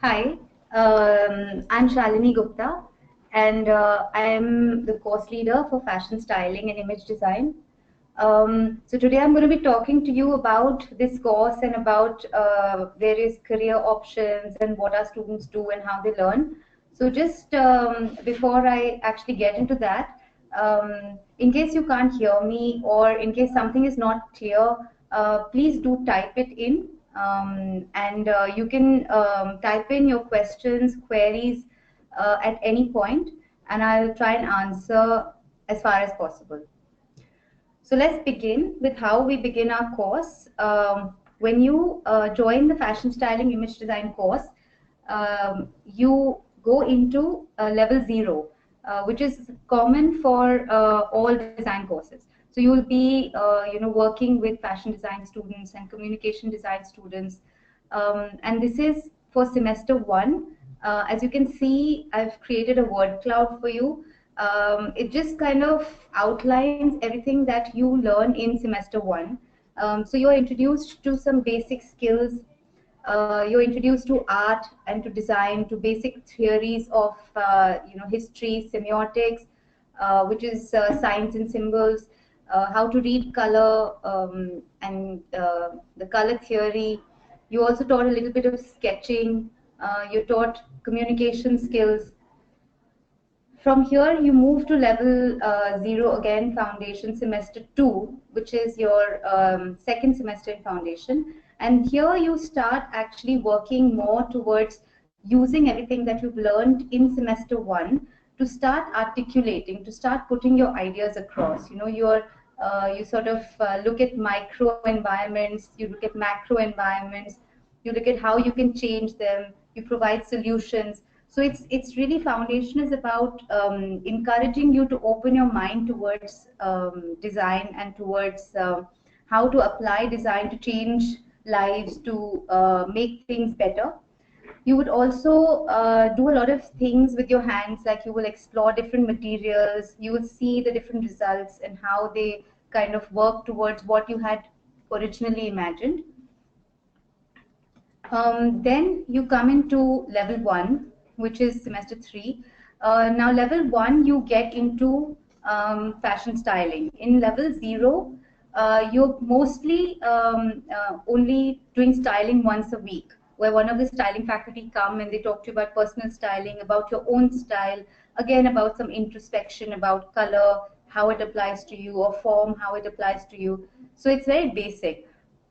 Hi, I'm Shalini Gupta, and I am the course leader for fashion styling and image design. So today I'm going to be talking to you about this course and about various career options and what our students do and how they learn. So just before I actually get into that, in case you can't hear me or in case something is not clear, please do type it in, and you can type in your questions, queries at any point, and I'll try and answer as far as possible. So let's begin with how we begin our course. When you join the fashion styling image design course, you go into level 0, which is common for all design courses. So you will be, working with fashion design students and communication design students, and this is for semester 1. As you can see, I've created a word cloud for you. It just kind of outlines everything that you learn in semester 1. So you're introduced to some basic skills. You're introduced to art and to design, to basic theories of history, semiotics, which is signs and symbols, how to read color, and the color theory. You also taught a little bit of sketching. You taught communication skills. From here, you move to level 0 again, foundation semester 2, which is your second semester in foundation. And here you start actually working more towards using everything that you've learned in semester 1 to start articulating, to start putting your ideas across. You sort of look at micro environments, you look at macro environments, you look at how you can change them, you provide solutions. So it's really, foundation is about encouraging you to open your mind towards design and towards how to apply design to change lives, to make things better. You would also do a lot of things with your hands, like you will explore different materials, you will see the different results and how they kind of work towards what you had originally imagined. Then you come into level 1, which is semester 3. Now, level 1, you get into fashion styling. In level 0, you're mostly only doing styling once a week, where one of the styling faculty come and they talk to you about personal styling, about your own style, again about some introspection, about color, how it applies to you, or form, how it applies to you. So it's very basic.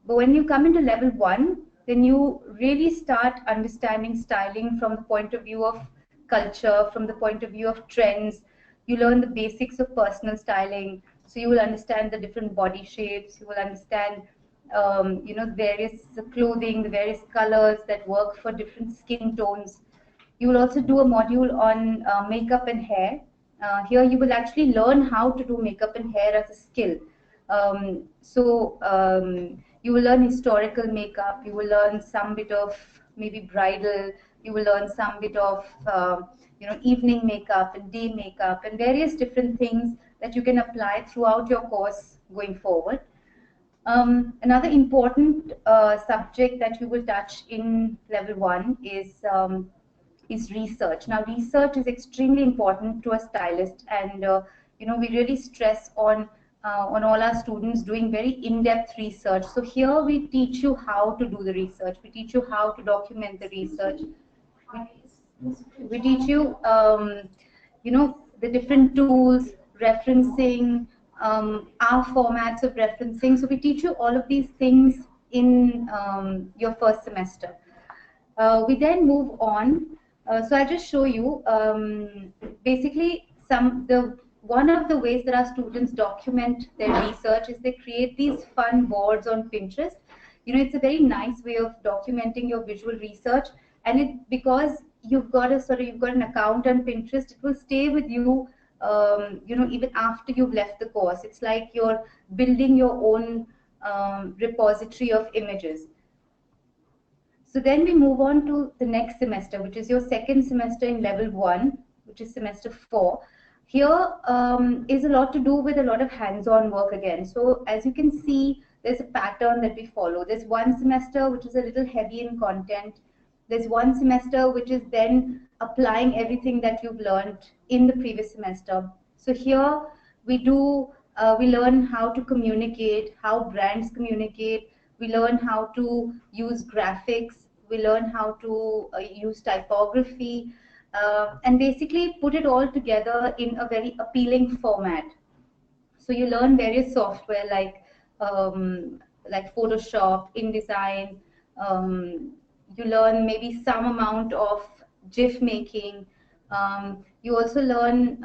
But when you come into level 1, then you really start understanding styling from the point of view of culture, from the point of view of trends. You learn the basics of personal styling. So you will understand the different body shapes. You will understand, various clothing, the various colors that work for different skin tones. You will also do a module on makeup and hair. Here you will actually learn how to do makeup and hair as a skill. You will learn historical makeup, you will learn some bit of maybe bridal, you will learn some bit of evening makeup and day makeup and various different things that you can apply throughout your course going forward. Another important subject that you will touch in level 1 is research. Now, research is extremely important to a stylist, and we really stress on all our students doing very in-depth research. So here we teach you how to do the research. We teach you how to document the research. We teach you, the different tools, referencing, our formats of referencing. So we teach you all of these things in your first semester. We then move on. So I'll just show you basically one of the ways that our students document their research is they create these fun boards on Pinterest. It's a very nice way of documenting your visual research, and because you've got an account on Pinterest, it will stay with you, even after you've left the course. It's like you're building your own repository of images. So then we move on to the next semester, which is your second semester in level 1, which is semester 4. Here is a lot to do with a lot of hands-on work again. So as you can see, there's a pattern that we follow. There's one semester which is a little heavy in content. There's one semester which is then applying everything that you've learned in the previous semester. So here we do we learn how to communicate, how brands communicate. We learn how to use graphics. We learn how to use typography, and basically put it all together in a very appealing format. So you learn various software like Photoshop, InDesign. You learn maybe some amount of GIF making. You also learn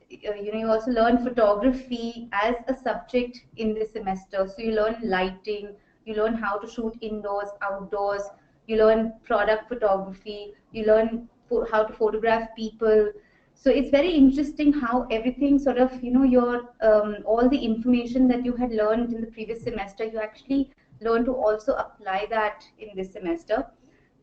you also learn photography as a subject in this semester. So you learn lighting. You learn how to shoot indoors, outdoors. You learn product photography. You learn how to photograph people. So it's very interesting how everything sort of, your all the information that you had learned in the previous semester, you actually learn to also apply that in this semester.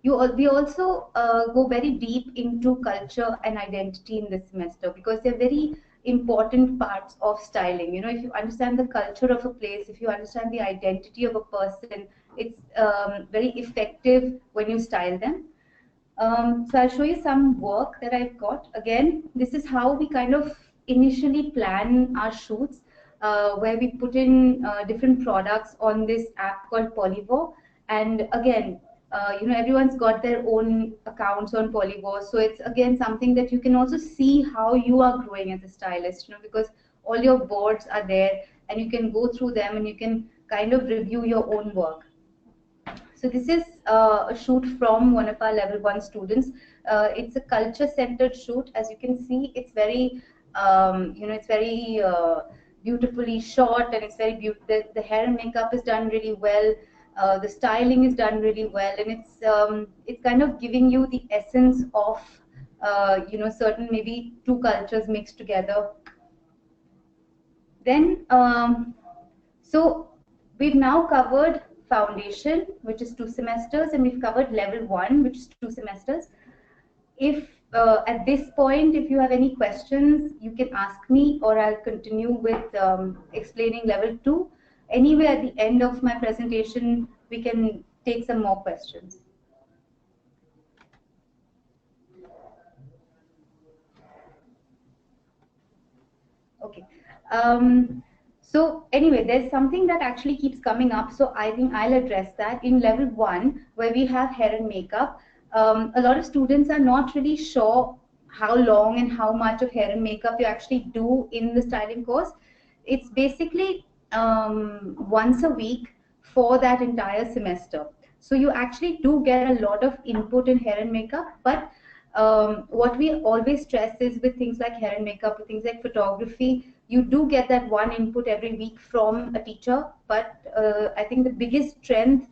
We also go very deep into culture and identity in this semester, because they're very important parts of styling. If you understand the culture of a place, if you understand the identity of a person, it's very effective when you style them. So I'll show you some work that I've got. Again, this is how we kind of initially plan our shoots, where we put in different products on this app called Polyvore. And again, everyone's got their own accounts on Polyvore. So it's again something that you can also see how you are growing as a stylist, because all your boards are there and you can go through them and you can kind of review your own work. So this is a shoot from one of our level 1 students. It's a culture centered shoot. As you can see, it's very, it's very beautifully shot, and it's very beautiful. The hair and makeup is done really well. The styling is done really well, and it's kind of giving you the essence of, certain maybe two cultures mixed together. Then, so we've now covered foundation, which is 2 semesters, and we've covered level 1, which is 2 semesters. If at this point, if you have any questions, you can ask me, or I'll continue with explaining level 2. Anyway, at the end of my presentation, we can take some more questions. Okay. So anyway, there's something that actually keeps coming up, so I think I'll address that. In level 1, where we have hair and makeup, a lot of students are not really sure how long and how much of hair and makeup you actually do in the styling course. It's basically once a week for that entire semester. So you actually do get a lot of input in hair and makeup, but what we always stress is with things like hair and makeup, with things like photography, you do get that one input every week from a teacher. But I think the biggest strength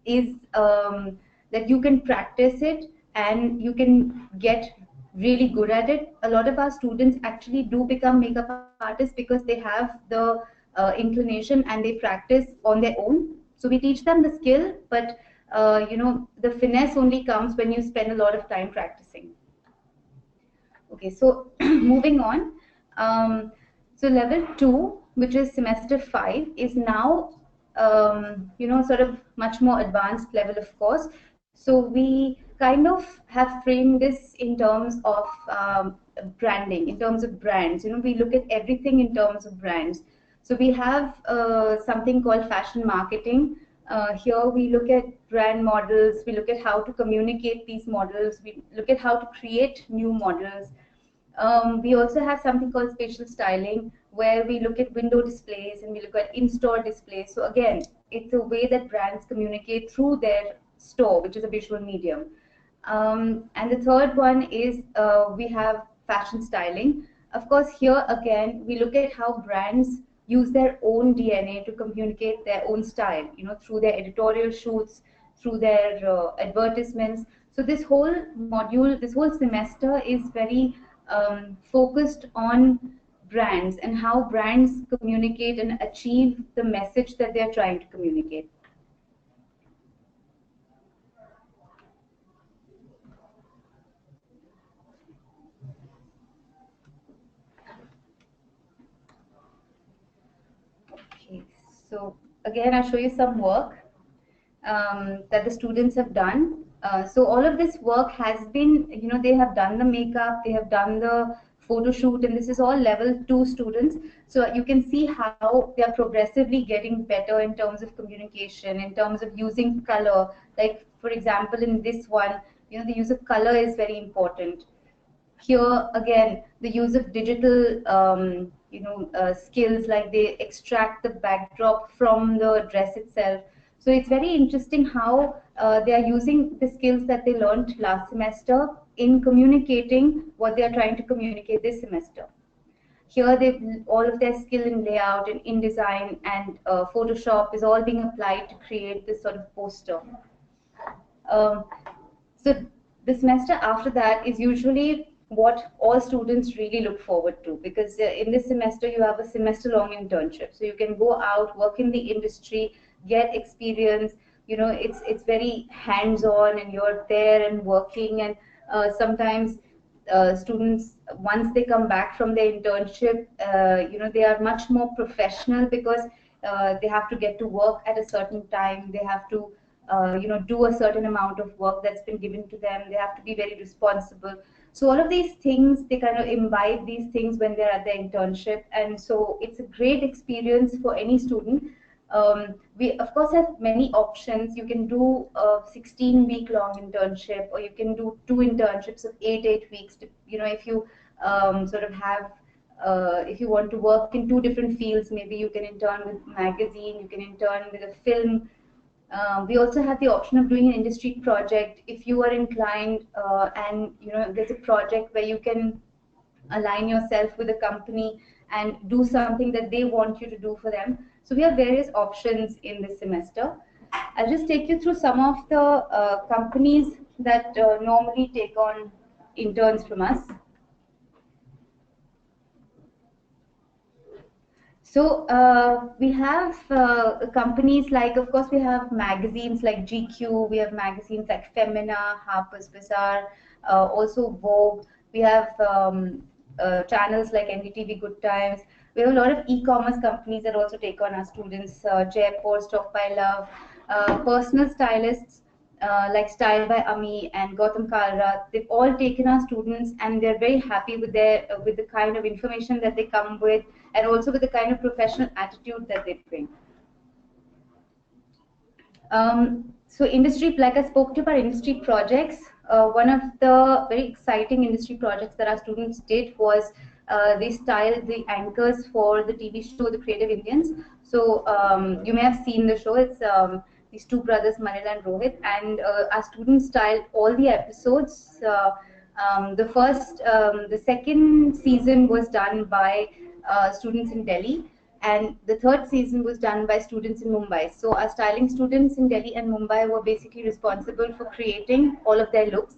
is that you can practice it and you can get really good at it. A lot of our students actually do become makeup artists because they have the inclination and they practice on their own. So we teach them the skill, but the finesse only comes when you spend a lot of time practicing. Okay, so moving on. So level 2, which is semester 5, is now sort of much more advanced level, of course. So we kind of have framed this in terms of branding, in terms of brands. We look at everything in terms of brands. So we have something called fashion marketing. Here we look at brand models, we look at how to communicate these models, we look at how to create new models. We also have something called spatial styling, where we look at window displays and we look at in-store displays. So again, it's a way that brands communicate through their store, which is a visual medium. And the third one is we have fashion styling. Of course, here again, we look at how brands use their own DNA to communicate their own style, through their editorial shoots, through their advertisements. So this whole module, this whole semester is very focused on brands and how brands communicate and achieve the message that they're trying to communicate. Okay, so again, I'll show you some work that the students have done. So all of this work has been, they have done the makeup, they have done the photo shoot, and this is all level 2 students. So you can see how they are progressively getting better in terms of communication, in terms of using color. Like for example, in this one, the use of color is very important. Here again, the use of digital skills, like they extract the backdrop from the dress itself. So it's very interesting how they are using the skills that they learned last semester in communicating what they are trying to communicate this semester. Here they, all of their skill in layout and InDesign and Photoshop is all being applied to create this sort of poster. um, so the semester after that is usually what all students really look forward to, because in this semester you have a semester long internship. So you can go out, work in the industry, get experience. It's very hands on, and you're there and working. And sometimes students, once they come back from their internship, they are much more professional, because they have to get to work at a certain time. They have to do a certain amount of work that's been given to them. They have to be very responsible. So all of these things, they kind of imbibe these things when they're at their internship, and so it's a great experience for any student. We of course have many options. You can do a 16-week long internship, or you can do two internships of 8 weeks. If you sort of have if you want to work in two different fields, maybe you can intern with magazine, you can intern with a film. We also have the option of doing an industry project if you are inclined, and there's a project where you can align yourself with a company and do something that they want you to do for them. So we have various options in this semester. I'll just take you through some of the companies that normally take on interns from us. So we have companies like, of course, we have magazines like GQ, we have magazines like Femina, Harper's Bazaar, also Vogue. We have channels like NDTV Good Times. We have a lot of e-commerce companies that also take on our students, Jaipur, Stock by Love, personal stylists like Style by Ami and Gautam Kalra. They've all taken our students, and they're very happy with with the kind of information that they come with, and also with the kind of professional attitude that they bring. So industry, like I spoke to about industry projects, one of the very exciting industry projects that our students did was they styled the anchors for the TV show The Creative Indians. So you may have seen the show. It's these two brothers, Manil and Rohit, and our students styled all the episodes. The second season was done by students in Delhi, and the third season was done by students in Mumbai. So our styling students in Delhi and Mumbai were basically responsible for creating all of their looks.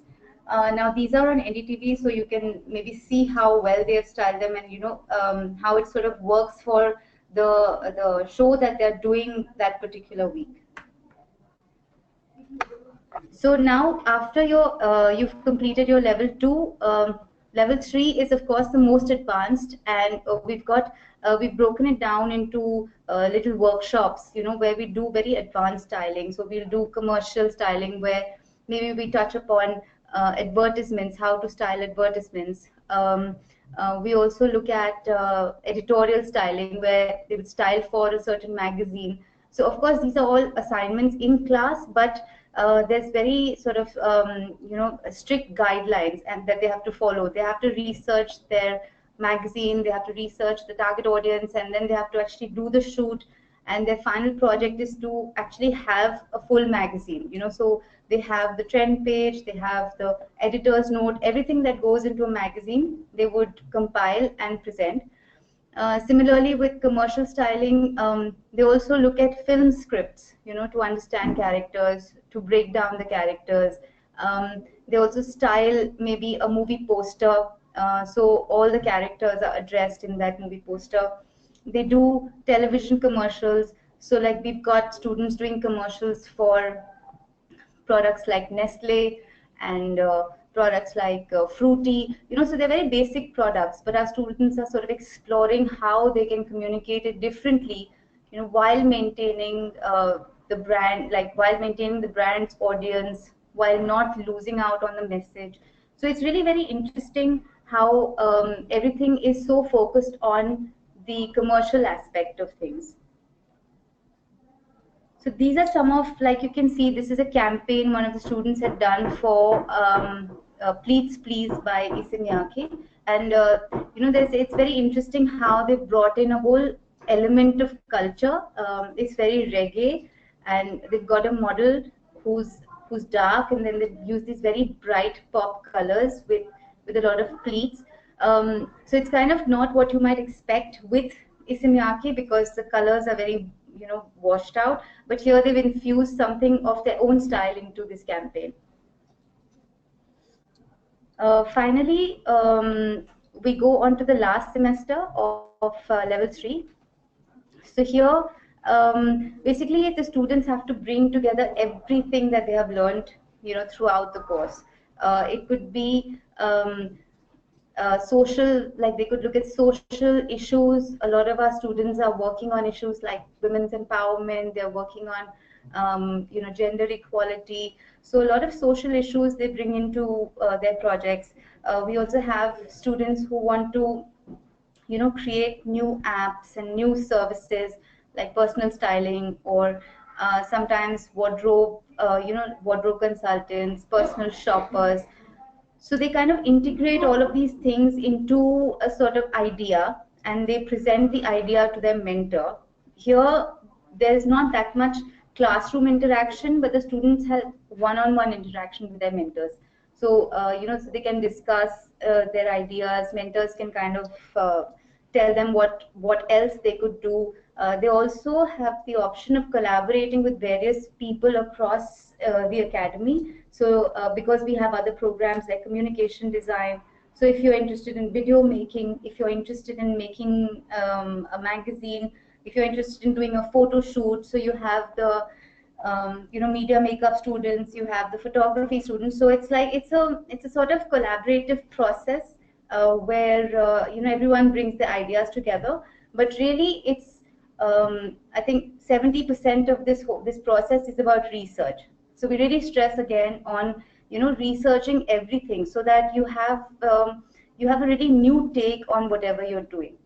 Now these are on NDTV, so you can maybe see how well they have styled them, and how it sort of works for the show that they're doing that particular week. So now, after you've completed your level 2, level 3 is of course the most advanced, and we've broken it down into little workshops, where we do very advanced styling. So we'll do commercial styling, where maybe we touch upon advertisements, how to style advertisements. We also look at editorial styling, where they would style for a certain magazine. So of course these are all assignments in class, but there's very sort of strict guidelines and that they have to follow. They have to research their magazine, they have to research the target audience, and then they have to actually do the shoot. And their final project is to actually have a full magazine. So they have the trend page, they have the editor's note, everything that goes into a magazine. They would compile and present. Similarly, with commercial styling, they also look at film scripts, to understand characters, to break down the characters. They also style maybe a movie poster, so all the characters are addressed in that movie poster. They do television commercials, so like we've got students doing commercials for products like Nestle and products like Fruity, so they're very basic products, but our students are sort of exploring how they can communicate it differently, while maintaining the brand, like while maintaining the brand's audience, while not losing out on the message. So it's really very interesting how everything is so focused on the commercial aspect of things. So these are some of, like you can see, this is a campaign one of the students had done for Pleats Please by Isimyaki. And it's very interesting how they've brought in a whole element of culture. It's very reggae, and they've got a model who's dark, and then they use these very bright pop colors with a lot of pleats. So it's kind of not what you might expect with Isimyaki, because the colors are very washed out, but here they've infused something of their own style into this campaign. Finally, we go on to the last semester of level 3. So here, basically, the students have to bring together everything that they have learned, throughout the course. It could be social, like they could look at social issues. A lot of our students are working on issues like women's empowerment. They're working on gender equality. So a lot of social issues they bring into their projects. We also have students who want to create new apps and new services like personal styling, or sometimes wardrobe consultants, personal shoppers. So they kind of integrate all of these things into a sort of idea, and they present the idea to their mentor. Here, there's not that much classroom interaction, but the students have one-on-one interaction with their mentors. So, so they can discuss their ideas. Mentors can kind of tell them what else they could do. They also have the option of collaborating with various people across the academy. So because we have other programs like communication design, so if you're interested in video making, if you're interested in making a magazine, if you're interested in doing a photo shoot, so you have the media makeup students, you have the photography students. So it's like it's a sort of collaborative process where everyone brings the ideas together. But really, it's I think 70% of this process is about research. So we really stress again on researching everything, so that you have a really new take on whatever you're doing.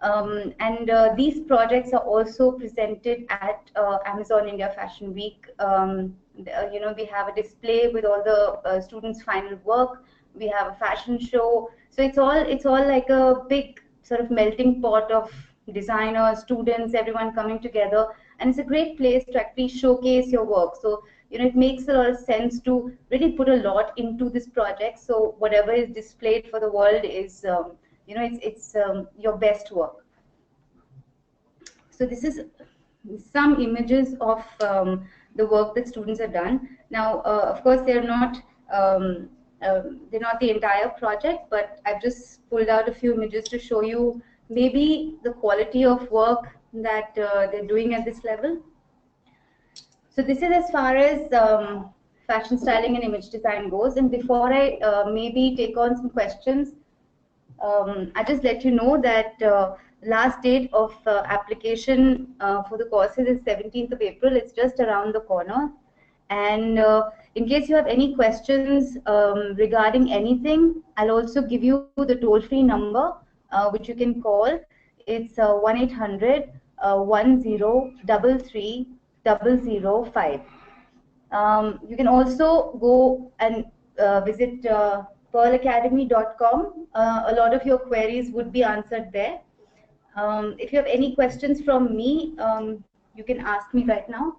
And these projects are also presented at Amazon India Fashion Week. We have a display with all the students' final work. We have a fashion show. So it's all like a big sort of melting pot of designers, students, everyone coming together, and it's a great place to actually showcase your work. So it makes a lot of sense to really put a lot into this project. So whatever is displayed for the world is it's your best work. So this is some images of the work that students have done. Now, of course, they're not the entire project, but I've just pulled out a few images to show you maybe the quality of work that they're doing at this level. So this is as far as fashion styling and image design goes. And before I maybe take on some questions, I just let you know that last date of application for the courses is 17th of April. It's just around the corner. And in case you have any questions regarding anything, I'll also give you the toll-free number which you can call. It's 1-800-1033-005. You can also go and visit pearlacademy.com. A lot of your queries would be answered there. If you have any questions from me, you can ask me right now.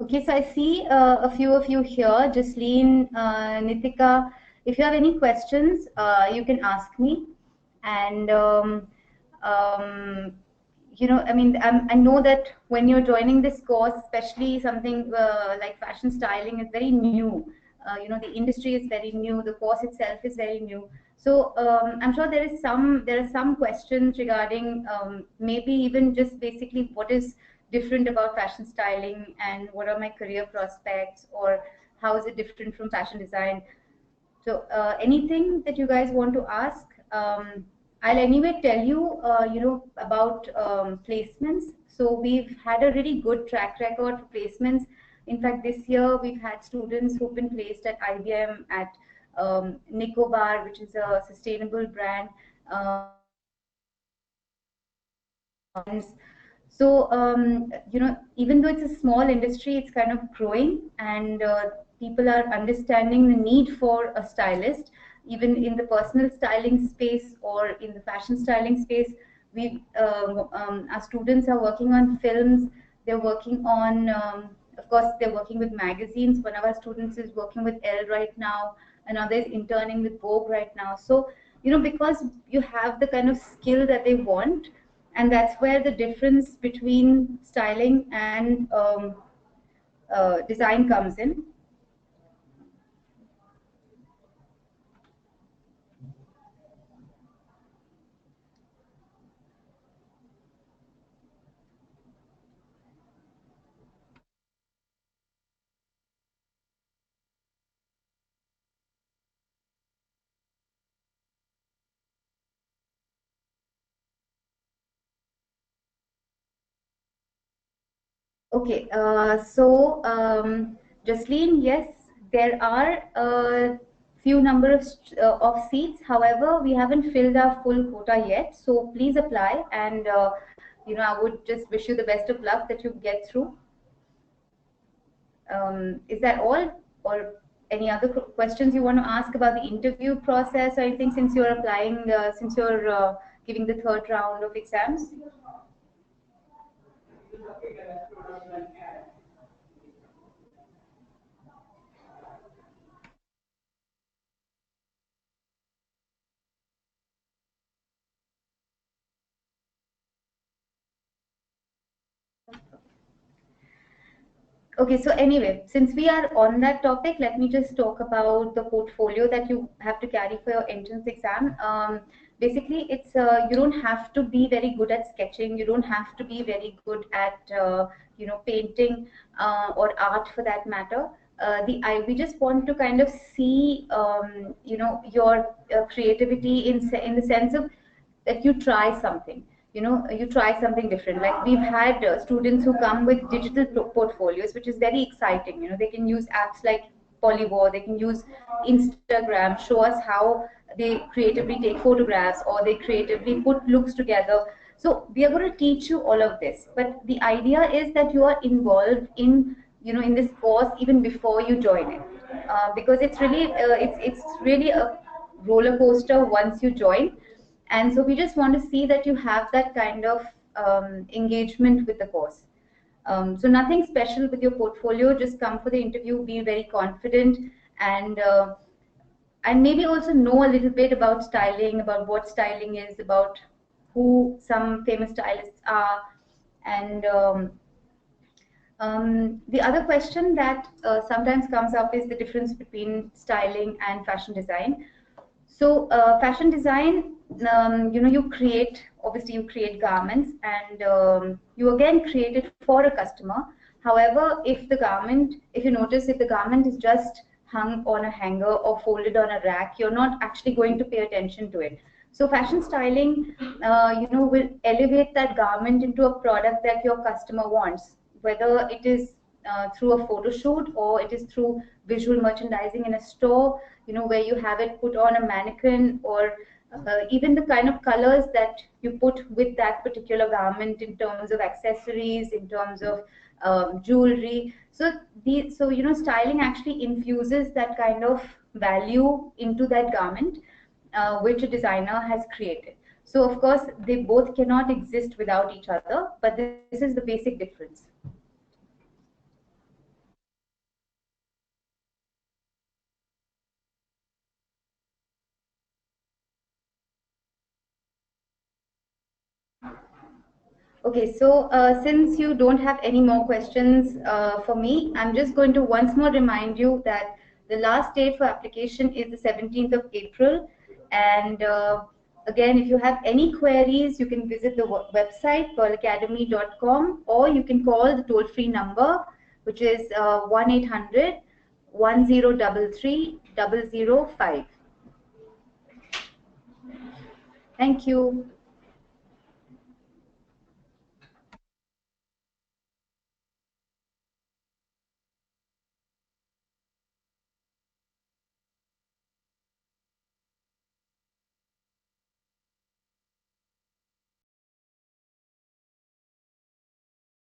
Okay, so I see a few of you here, Jasleen, Nitika. If you have any questions, you can ask me. And I mean, I know that when you're joining this course, especially something like fashion styling is very new. The industry is very new. The course itself is very new. So I'm sure there are some questions regarding maybe even just basically what is different about fashion styling and what are my career prospects, or how is it different from fashion design. So anything that you guys want to ask, I'll anyway tell you, about placements. So we've had a really good track record for placements. In fact, this year we've had students who've been placed at IBM, at Nicobar, which is a sustainable brand. So, even though it's a small industry, it's kind of growing, and people are understanding the need for a stylist, even in the personal styling space or in the fashion styling space. Our students are working on films. They're working on, of course, they're working with magazines. One of our students is working with Elle right now. Another is interning with Vogue right now. So, because you have the kind of skill that they want, and that's where the difference between styling and design comes in. Okay, Jasleen, yes, there are a few number of seats. However, we haven't filled our full quota yet. So please apply, and I would just wish you the best of luck that you get through. Is that all, or any other questions you want to ask about the interview process or anything, since you're applying, since you're giving the third round of exams? Okay, so anyway, since we are on that topic, let me just talk about the portfolio that you have to carry for your entrance exam. Basically, it's you don't have to be very good at sketching. You don't have to be very good at painting or art for that matter. We just want to kind of see your creativity in the sense of that you try something, you try something different. Like we've had students who come with digital portfolios, which is very exciting. They can use apps like Polywar, they can use Instagram, show us how they creatively take photographs or they creatively put looks together. So we are going to teach you all of this, but the idea is that you are involved in this course even before you join it, because it's really a roller coaster once you join. And so we just want to see that you have that kind of engagement with the course. So nothing special with your portfolio. Just come for the interview, be very confident, and uh, and maybe also know a little bit about styling, about what styling is, about who some famous stylists are, and the other question that sometimes comes up is the difference between styling and fashion design. So fashion design, obviously you create garments, and you again create it for a customer. However, if you notice, if the garment is just hung on a hanger or folded on a rack, you're not actually going to pay attention to it. So fashion styling, will elevate that garment into a product that your customer wants, whether it is through a photo shoot or it is through visual merchandising in a store, where you have it put on a mannequin, or even the kind of colors that you put with that particular garment in terms of accessories, in terms of jewelry. Styling actually infuses that kind of value into that garment, which a designer has created. So of course, they both cannot exist without each other, but this is the basic difference. Okay, so since you don't have any more questions for me, I'm just going to once more remind you that the last date for application is the 17th of April. And again, if you have any queries, you can visit the website pearlacademy.com, or you can call the toll-free number, which is 1-800 1033 005. Thank you.